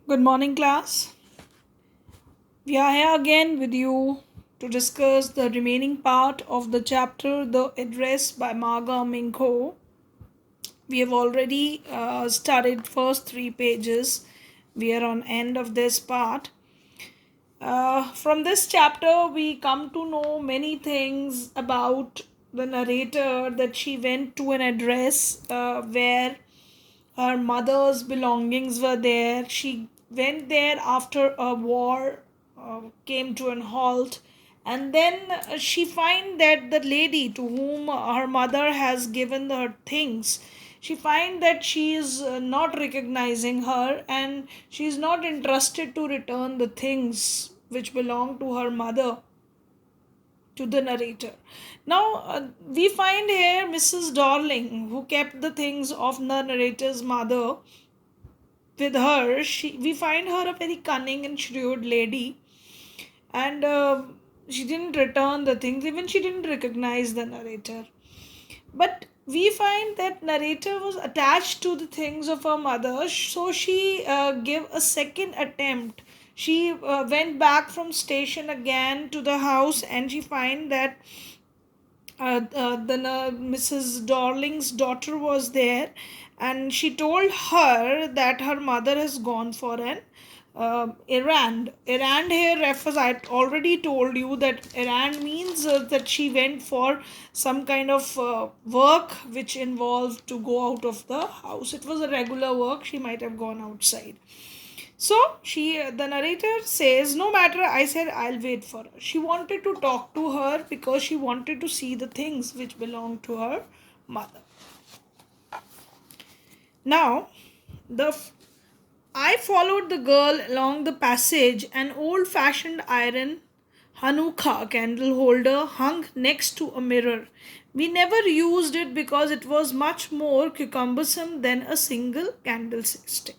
Good morning, class. We are here again with you to discuss the remaining part of the chapter The Address by Marga Minko. We have already studied first three pages. We are on end of this part. From this chapter, we come to know many things about the narrator that she went to an address where her mother's belongings were there. She went there after a war came to an halt, and then she find that the lady to whom her mother has given her things, she find that she is not recognizing her, and she is not interested to return the things which belong to her mother to the narrator. Now, we find here Mrs. Darling, who kept the things of the narrator's mother with her. We find her a very cunning and shrewd lady, and she didn't return the things, even she didn't recognize the narrator. But we find that narrator was attached to the things of her mother, so she gave a second attempt. She went back from station again to the house, and she find that Mrs. Darling's daughter was there, and she told her that her mother has gone for an errand. Errand here refers, I already told you that errand means that she went for some kind of work which involved to go out of the house. It was a regular work, she might have gone outside. So the narrator says, no matter, I said I'll wait for her. She wanted to talk to her because she wanted to see the things which belong to her mother. Now, I followed the girl along the passage. An old-fashioned iron Hanukkah candle holder hung next to a mirror. We never used it because it was much more cumbersome than a single candlestick.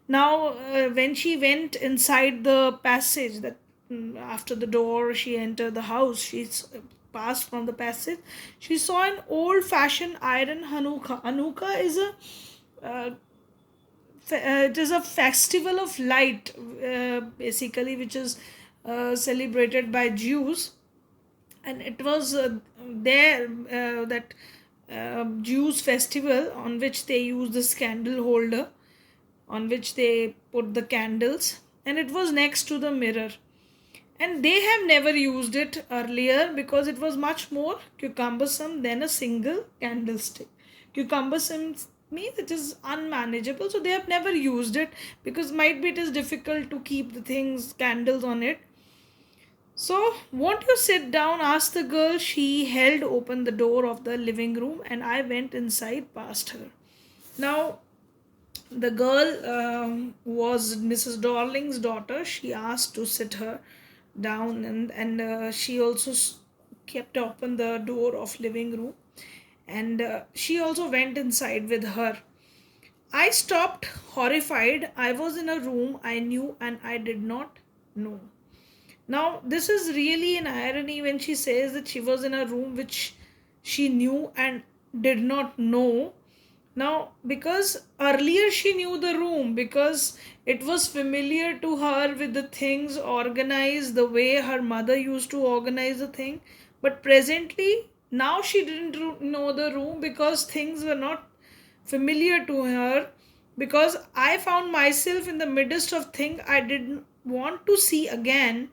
Now, when she went inside the passage, that after the door she entered the house, passed from the passage. She saw an old-fashioned iron Hanukkah. Hanukkah is uh, it is a festival of light, basically, which is celebrated by Jews, and it was there that Jews festival on which they use this candle holder on which they put the candles, and it was next to the mirror, and they have never used it earlier because it was much more cumbersome than a single candlestick. Cumbersome means it is unmanageable, so they have never used it because might be it is difficult to keep the things candles on it. So, won't you sit down? Asked the girl. She held open the door of the living room, and I went inside past her. Now, the girl was Mrs. Darling's daughter. She asked to sit her down, and she also kept open the door of living room, and she also went inside with her. I stopped horrified. I was in a room I knew and I did not know. Now, this is really an irony when she says that she was in a room which she knew and did not know. Now, because earlier she knew the room because it was familiar to her with the things organized the way her mother used to organize the thing. But presently, now she didn't know the room because things were not familiar to her. Because I found myself in the midst of things I didn't want to see again,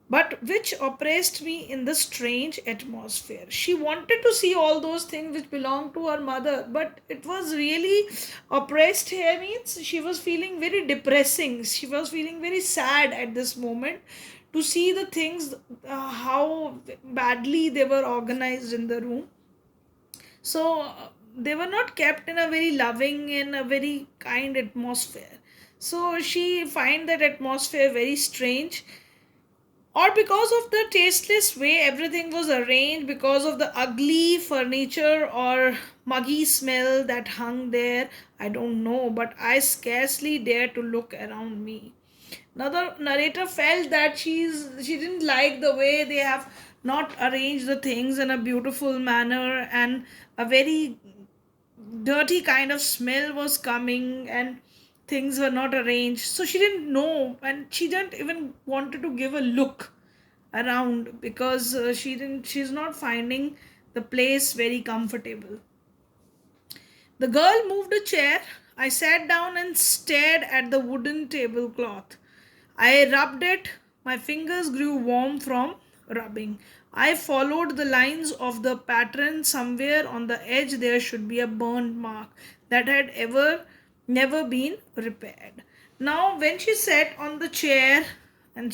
but which oppressed me in the strange atmosphere. She wanted to see all those things which belonged to her mother, but it was really oppressed here means she was feeling very depressing. She was feeling very sad at this moment to see the things, how badly they were organized in the room. So they were not kept in a very loving and a very kind atmosphere. So she find that atmosphere very strange, or because of the tasteless way everything was arranged, because of the ugly furniture or muggy smell that hung there. I don't know, but I scarcely dare to look around me. Now the narrator felt that she didn't like the way they have not arranged the things in a beautiful manner, and a very dirty kind of smell was coming, and things were not arranged. So she didn't know, and she didn't even wanted to give a look around because she's not finding the place very comfortable. The girl moved a chair. I sat down and stared at the wooden tablecloth. I rubbed it. My fingers grew warm from rubbing. I followed the lines of the pattern. Somewhere on the edge there should be a burnt mark that had ever never been repaired. Now, when she sat on the chair and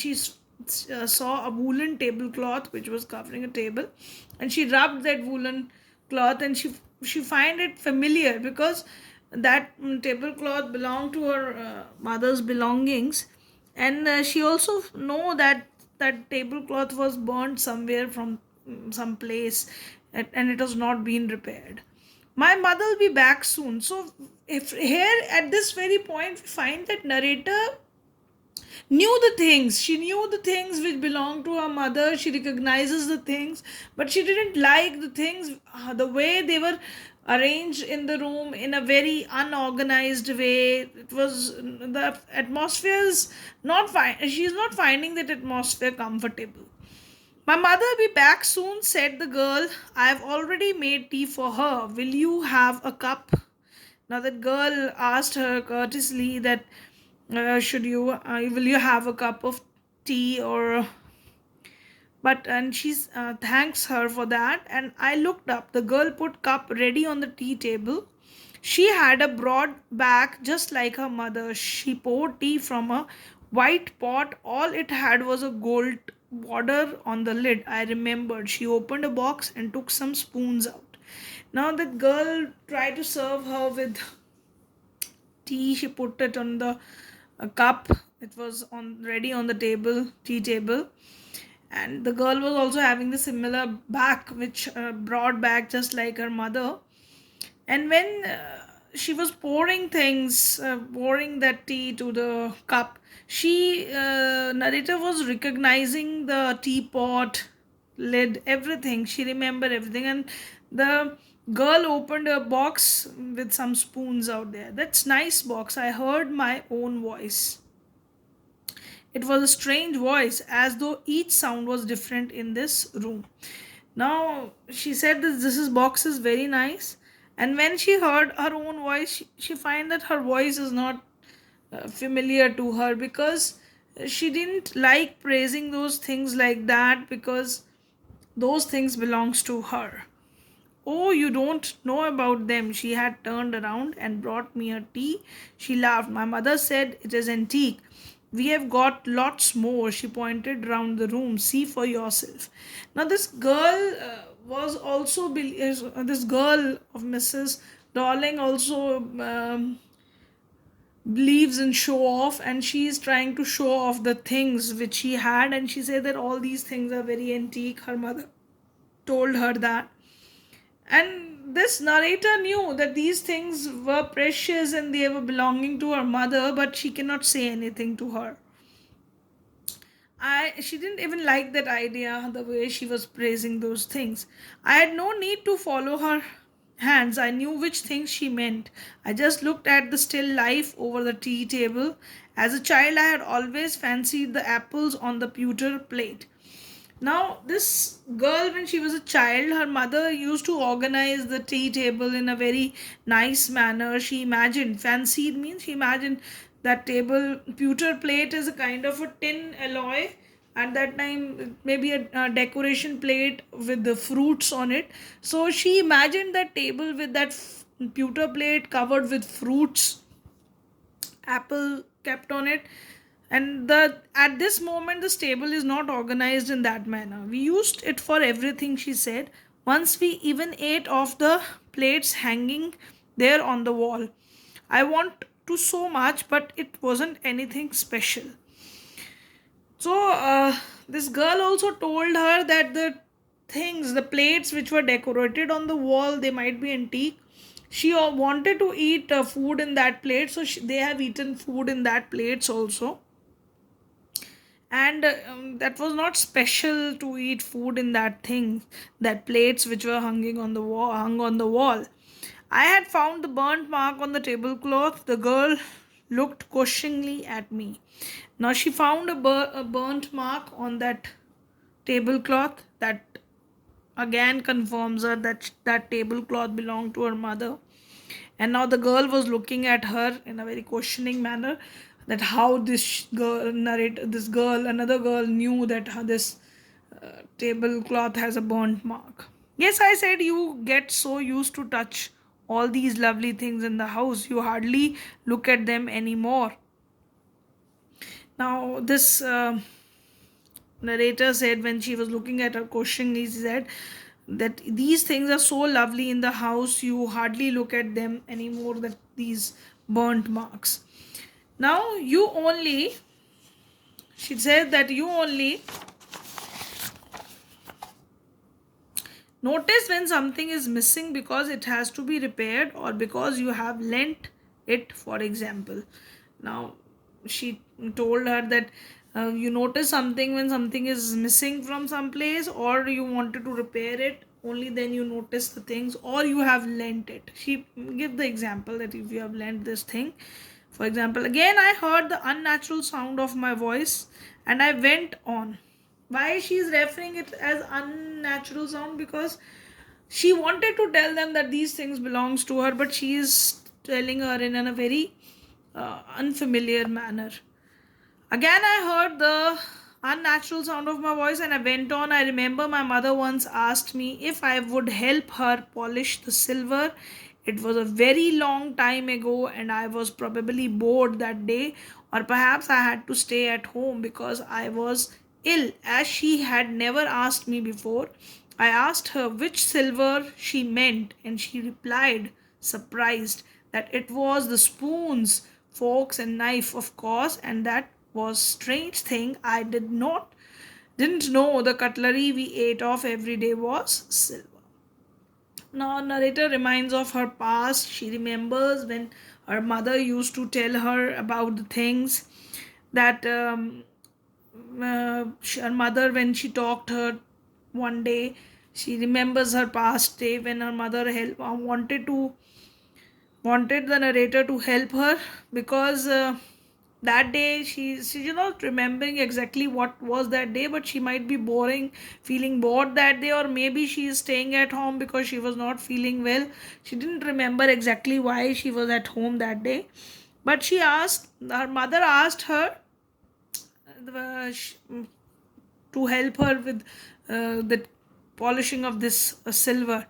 saw a woolen tablecloth which was covering a table, and she rubbed that woolen cloth, and she find it familiar because that tablecloth belonged to her mother's belongings, and she also know that that tablecloth was burnt somewhere from some place, and it has not been repaired. My mother will be back soon. So if here at this very point we find that narrator knew the things, she knew the things which belonged to her mother, she recognizes the things, but she didn't like the things, the way they were arranged in the room in a very unorganized way. It was the atmosphere is not fine, she's not finding that atmosphere comfortable. My mother will be back soon, said the girl. I've already made tea for her. Will you have a cup? Now that girl asked her courteously that should you will you have a cup of tea, or but and she's thanks her for that. And I looked up. The girl put cup ready on the tea table. She had a broad back just like her mother. She poured tea from a white pot. All it had was a gold border on the lid. I remembered. She opened a box and took some spoons out. Now that girl tried to serve her with tea. She put it on the cup. It was on ready on the table, tea table, and the girl was also having the similar back, which broad back, just like her mother. And when she was pouring things, pouring that tea to the cup, she narrator was recognizing the teapot, lid, everything. She remembered everything, and the girl opened a box with some spoons out there. That's nice box. I heard my own voice. It was a strange voice, as though each sound was different in this room. Now she said that this is box is very nice, and when she heard her own voice, she find that her voice is not familiar to her, because she didn't like praising those things like that, because those things belongs to her. Oh, you don't know about them. She had turned around and brought me a tea. She laughed. My mother said it is antique. We have got lots more. She pointed round the room. See for yourself. Now, this girl was also, this girl of Mrs. Darling also believes in show off, and she is trying to show off the things which she had, and she said that all these things are very antique. Her mother told her that, and this narrator knew that these things were precious and they were belonging to her mother, but she cannot say anything to her. She didn't even like that idea, the way she was praising those things. I had no need to follow her hands. I knew which things she meant. I just looked at the still life over the tea table. As a child, I had always fancied the apples on the pewter plate. Now, this girl, when she was a child, her mother used to organize the tea table in a very nice manner. She imagined, fancied means she imagined that table, pewter plate is a kind of a tin alloy. At that time, maybe a decoration plate with the fruits on it. So she imagined that table with that pewter plate covered with fruits, apple kept on it, and the at this moment the stable is not organized in that manner. We used it for everything, she said. Once we even ate off the plates hanging there on the wall. I want to so much, but it wasn't anything special. So this girl also told her that the things, the plates which were decorated on the wall, they might be antique. She wanted to eat food in that plate, so they have eaten food in that plates also. And that was not special to eat food in that thing, that plates which were hanging on the wall, hung on the wall. I had found the burnt mark on the tablecloth. The girl looked questioningly at me. Now she found a burnt mark on that tablecloth that again confirms her that that tablecloth belonged to her mother. And now the girl was looking at her in a very questioning manner, that how this girl this girl, another girl, knew that how this tablecloth has a burnt mark. Yes, I said, you get so used to touch all these lovely things in the house, you hardly look at them anymore. Now this narrator said, when she was looking at her question, he said that these things are so lovely in the house, you hardly look at them anymore, that these burnt marks. Now you only, she said that you only notice when something is missing because it has to be repaired or because you have lent it, for example. Now she told her that you notice something when something is missing from some place, or you wanted to repair it, only then you notice the things, or you have lent it. She give the example that if you have lent this thing, for example, again I heard the unnatural sound of my voice and I went on. Why she is referring it as unnatural sound? Because she wanted to tell them that these things belongs to her, but she is telling her in a very unfamiliar manner. Again, I heard the unnatural sound of my voice and I went on. I remember my mother once asked me if I would help her polish the silver. It was a very long time ago and I was probably bored that day, or perhaps I had to stay at home because I was ill, as she had never asked me before. I asked her which silver she meant, and she replied, surprised, that it was the spoons, forks, and knife, of course, and that was strange thing. I didn't know the cutlery we ate off every day was silver. Now, narrator reminds of her past. She remembers when her mother used to tell her about the things that her mother, when she talked her one day, she remembers her past day when her mother wanted the narrator to help her, because that day she's not remembering exactly what was that day, but she might be feeling bored that day, or maybe she is staying at home because she was not feeling well. She didn't remember exactly why she was at home that day, but her mother asked her to help her with the polishing of this silver.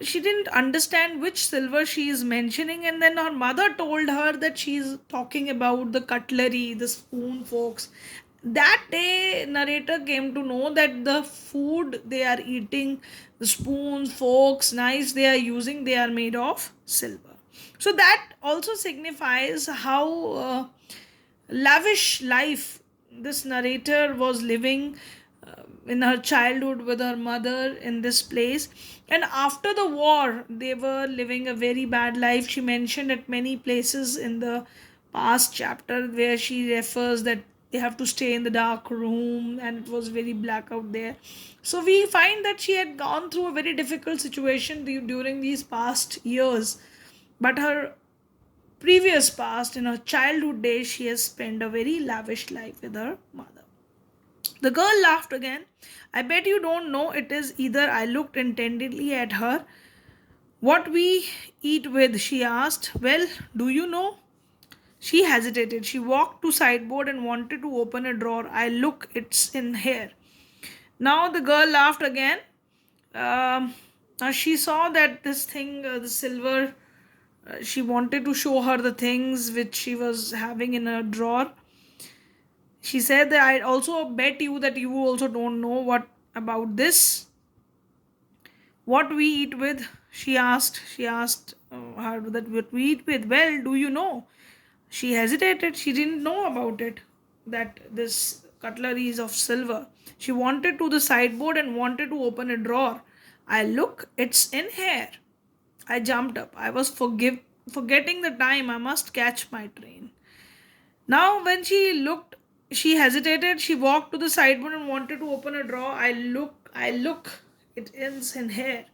She didn't understand which silver she is mentioning, and then her mother told her that she is talking about the cutlery, the spoon, forks. That day, narrator came to know that the food they are eating, the spoons, forks, knives they are using, they are made of silver. So that also signifies how lavish life this narrator was living in her childhood with her mother in this place. And after the war, they were living a very bad life. She mentioned at many places in the past chapter where she refers that they have to stay in the dark room and it was very black out there. So we find that she had gone through a very difficult situation during these past years, but her previous past, in her childhood days, she has spent a very lavish life with her mother. The girl laughed again. I bet you don't know it is either. I looked intently at her. What we eat with, she asked. Well, do you know? She hesitated. She walked to sideboard and wanted to open a drawer. I look, it's in here. Now the girl laughed again. Now she saw that this thing, the silver, she wanted to show her the things which she was having in a drawer. She said that I also bet you that you also don't know what about this. What we eat with? She asked. She asked her that what we eat with. Well, do you know? She hesitated. She didn't know about it. That this cutlery is of silver. She wanted to the sideboard and wanted to open a drawer. I look. It's in here. I jumped up. I was forgetting the time. I must catch my train. Now, when she hesitated. She walked to the sideboard and wanted to open a drawer. I look. It ends in here.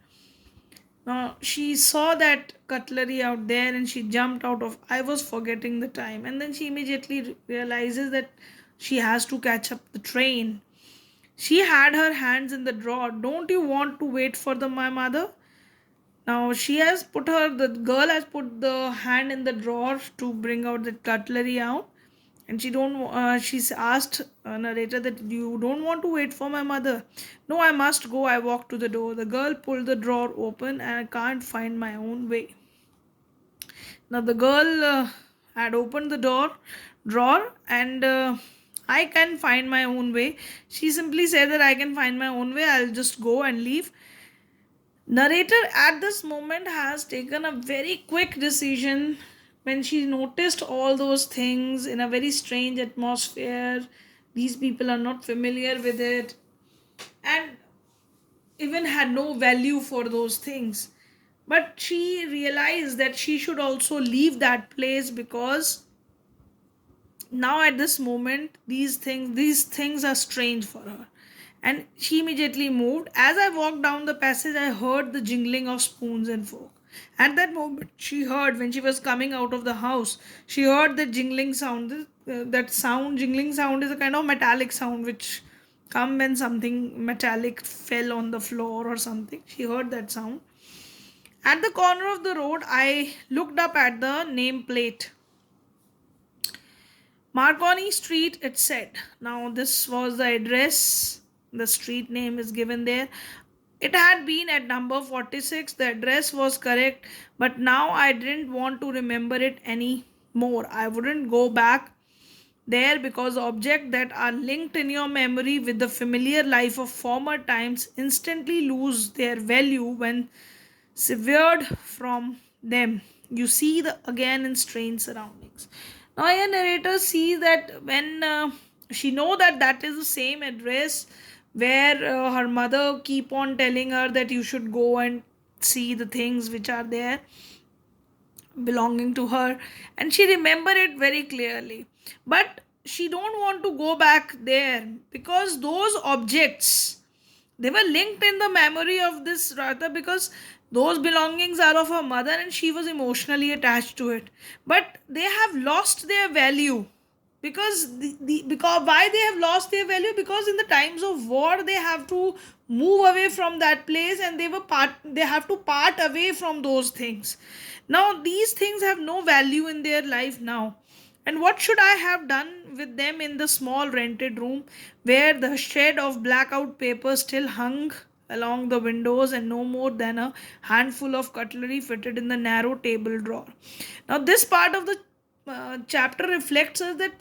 She saw that cutlery out there and she jumped out of. I was forgetting the time. And then she immediately realizes that she has to catch up the train. She had her hands in the drawer. Don't you want to wait for my mother? Now the girl has put the hand in the drawer to bring out the cutlery out, and she's asked narrator that you don't want to wait for my mother. No, I must go. I walked to the door. The girl pulled the drawer open, and I can't find my own way. Now the girl had opened the drawer, and I can find my own way. She simply said that I can find my own way. I'll just go and leave. Narrator at this moment has taken a very quick decision when she noticed all those things in a very strange atmosphere. These people are not familiar with it and even had no value for those things. But she realized that she should also leave that place because now at this moment these things are strange for her, and she immediately moved. As I walked down the passage, I heard the jingling of spoons and fork. At that moment she heard, when she was coming out of the house, she heard the jingling sound. That sound, jingling sound, is a kind of metallic sound which come when something metallic fell on the floor or something. She heard that sound. At the corner of the road, I looked up at the nameplate. Marconi Street, it said. Now, this was the address. The street name is given there. It had been at number 46. The address was correct, but now I didn't want to remember it any more. I wouldn't go back there because objects that are linked in your memory with the familiar life of former times instantly lose their value when severed from them. You see the again in strange surroundings. Now, a narrator sees that when she know that that is the same address where her mother keep on telling her that you should go and see the things which are there belonging to her, and she remember it very clearly. But she don't want to go back there because those objects, they were linked in the memory of this Radha, because those belongings are of her mother and she was emotionally attached to it. But they have lost their value because because why they have lost their value, because in the times of war they have to move away from that place, and they have to part away from those things. Now these things have no value in their life now. And what should I have done with them in the small rented room where the shred of blackout paper still hung along the windows and no more than a handful of cutlery fitted in the narrow table drawer? Now, this part of the chapter reflects us that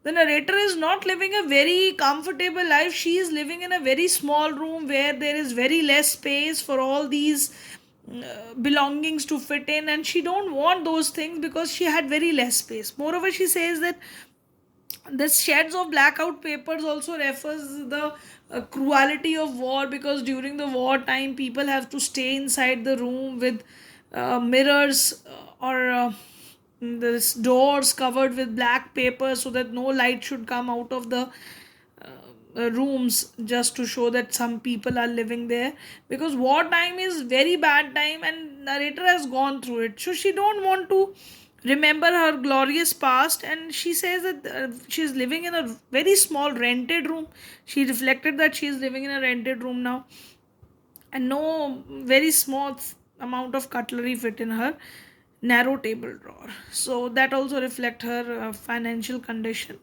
the narrator is not living a very comfortable life. She is living in a very small room where there is very less space for all these belongings to fit in, and she don't want those things because she had very less space. Moreover, she says that this sheds of blackout papers also refers the cruelty of war, because during the war time people have to stay inside the room with mirrors or this doors covered with black paper so that no light should come out of the rooms, just to show that some people are living there, because war time is very bad time and narrator has gone through it, so she don't want to remember her glorious past. And she says that she is living in a very small rented room. She reflected that she is living in a rented room now, and no very small amount of cutlery fit in her narrow table drawer, so that also reflect her financial condition.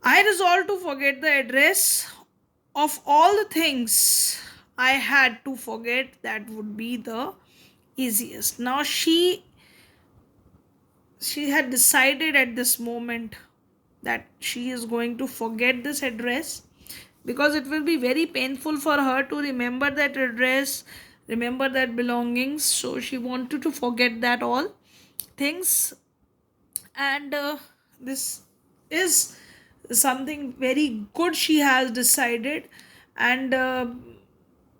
I resolved to forget the address. Of all the things I had to forget, that would be the easiest. Now she had decided at this moment that she is going to forget this address because it will be very painful for her to remember that address, remember that belongings. So she wanted to forget that all things, and this is something very good she has decided. And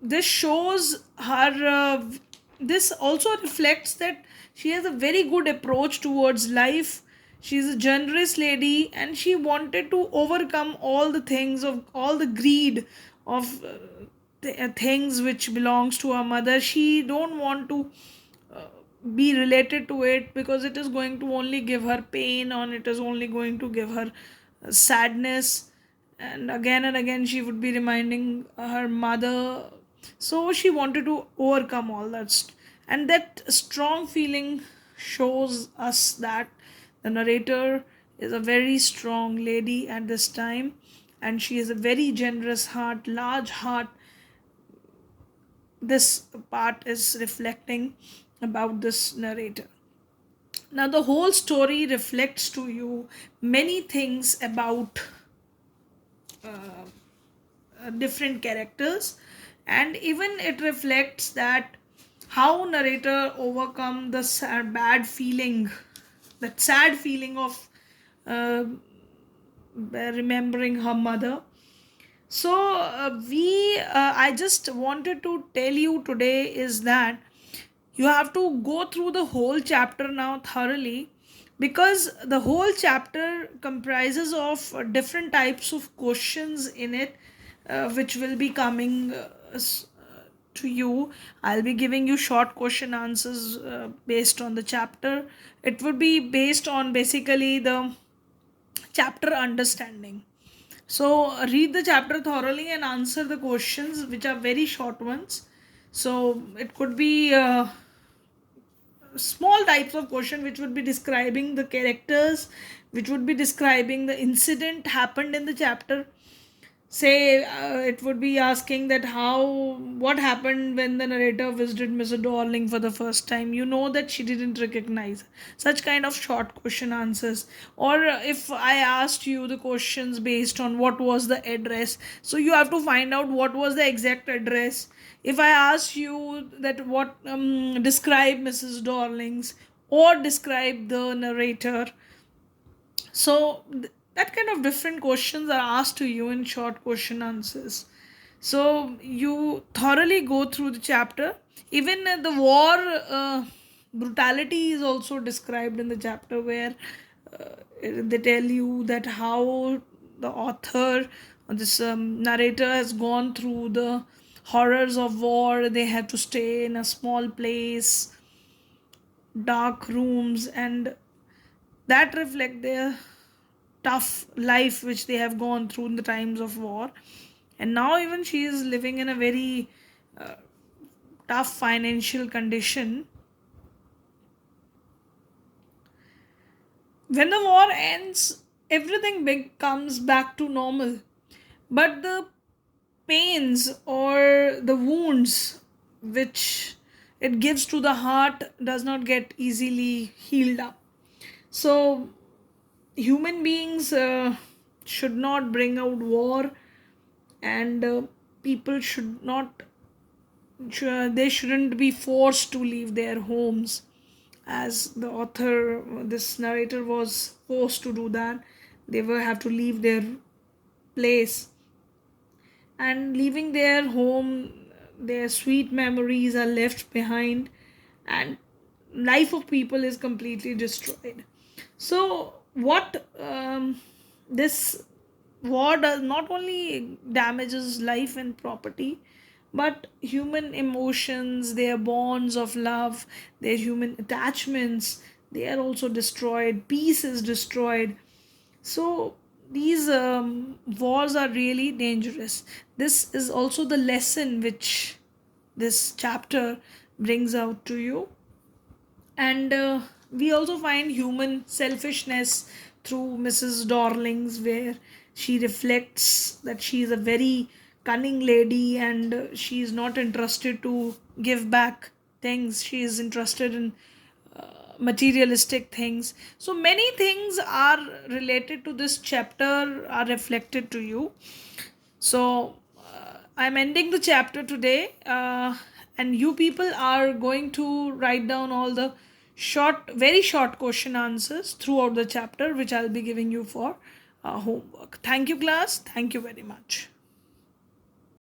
this shows her this also reflects that she has a very good approach towards life. She's a generous lady and she wanted to overcome all the things of all the greed of things which belongs to her mother. She don't want to uh, be related to it, because it is going to only give her pain, or it is only going to give her sadness, and again she would be reminding her mother. So she wanted to overcome all that, and that strong feeling shows us that the narrator is a very strong lady at this time, and she has a very generous heart, large heart. This part is reflecting about this narrator. Now, the whole story reflects to you many things about different characters, and even it reflects that how narrator overcome the bad feeling, that sad feeling of uh, remembering her mother. So, I just wanted to tell you today is that you have to go through the whole chapter now thoroughly, because the whole chapter comprises of different types of questions in it, which will be coming to you. I'll be giving you short question answers based on the chapter. It would be based on basically the chapter understanding. So read the chapter thoroughly and answer the questions, which are very short ones. So it could be small types of question which would be describing the characters, which would be describing the incident happened in the chapter. Say it would be asking that how what happened when the narrator visited Mr. Darling for the first time. You know that she didn't recognize. Such kind of short question answers. Or if I asked you the questions based on what was the address, so you have to find out what was the exact address. If I asked you that what describe Mrs. Darling's, or describe the narrator, so that kind of different questions are asked to you in short question answers. So you thoroughly go through the chapter. Even the war brutality is also described in the chapter, where they tell you that how the author, or this narrator, has gone through the horrors of war. They had to stay in a small place, dark rooms, and that reflect their tough life which they have gone through in the times of war. And now even she is living in a very tough financial condition. When the war ends, everything comes back to normal, but the pains or the wounds which it gives to the heart does not get easily healed up. So human beings should not bring out war, and people should not they shouldn't be forced to leave their homes, as the author, this narrator, was forced to do that. They will have to leave their place, and leaving their home, their sweet memories are left behind, and life of people is completely destroyed. So what this war does not only damages life and property, but human emotions, their bonds of love, their human attachments, they are also destroyed. Peace is destroyed. So these wars are really dangerous. This is also the lesson which this chapter brings out to you. And we also find human selfishness through Mrs. Darling's, where she reflects that she is a very cunning lady, and she is not interested to give back things. She is interested in materialistic things. So many things are related to this chapter are reflected to you. So I'm ending the chapter today, and you people are going to write down all the very short question answers throughout the chapter, which I'll be giving you for homework. Thank you, class. Thank you very much.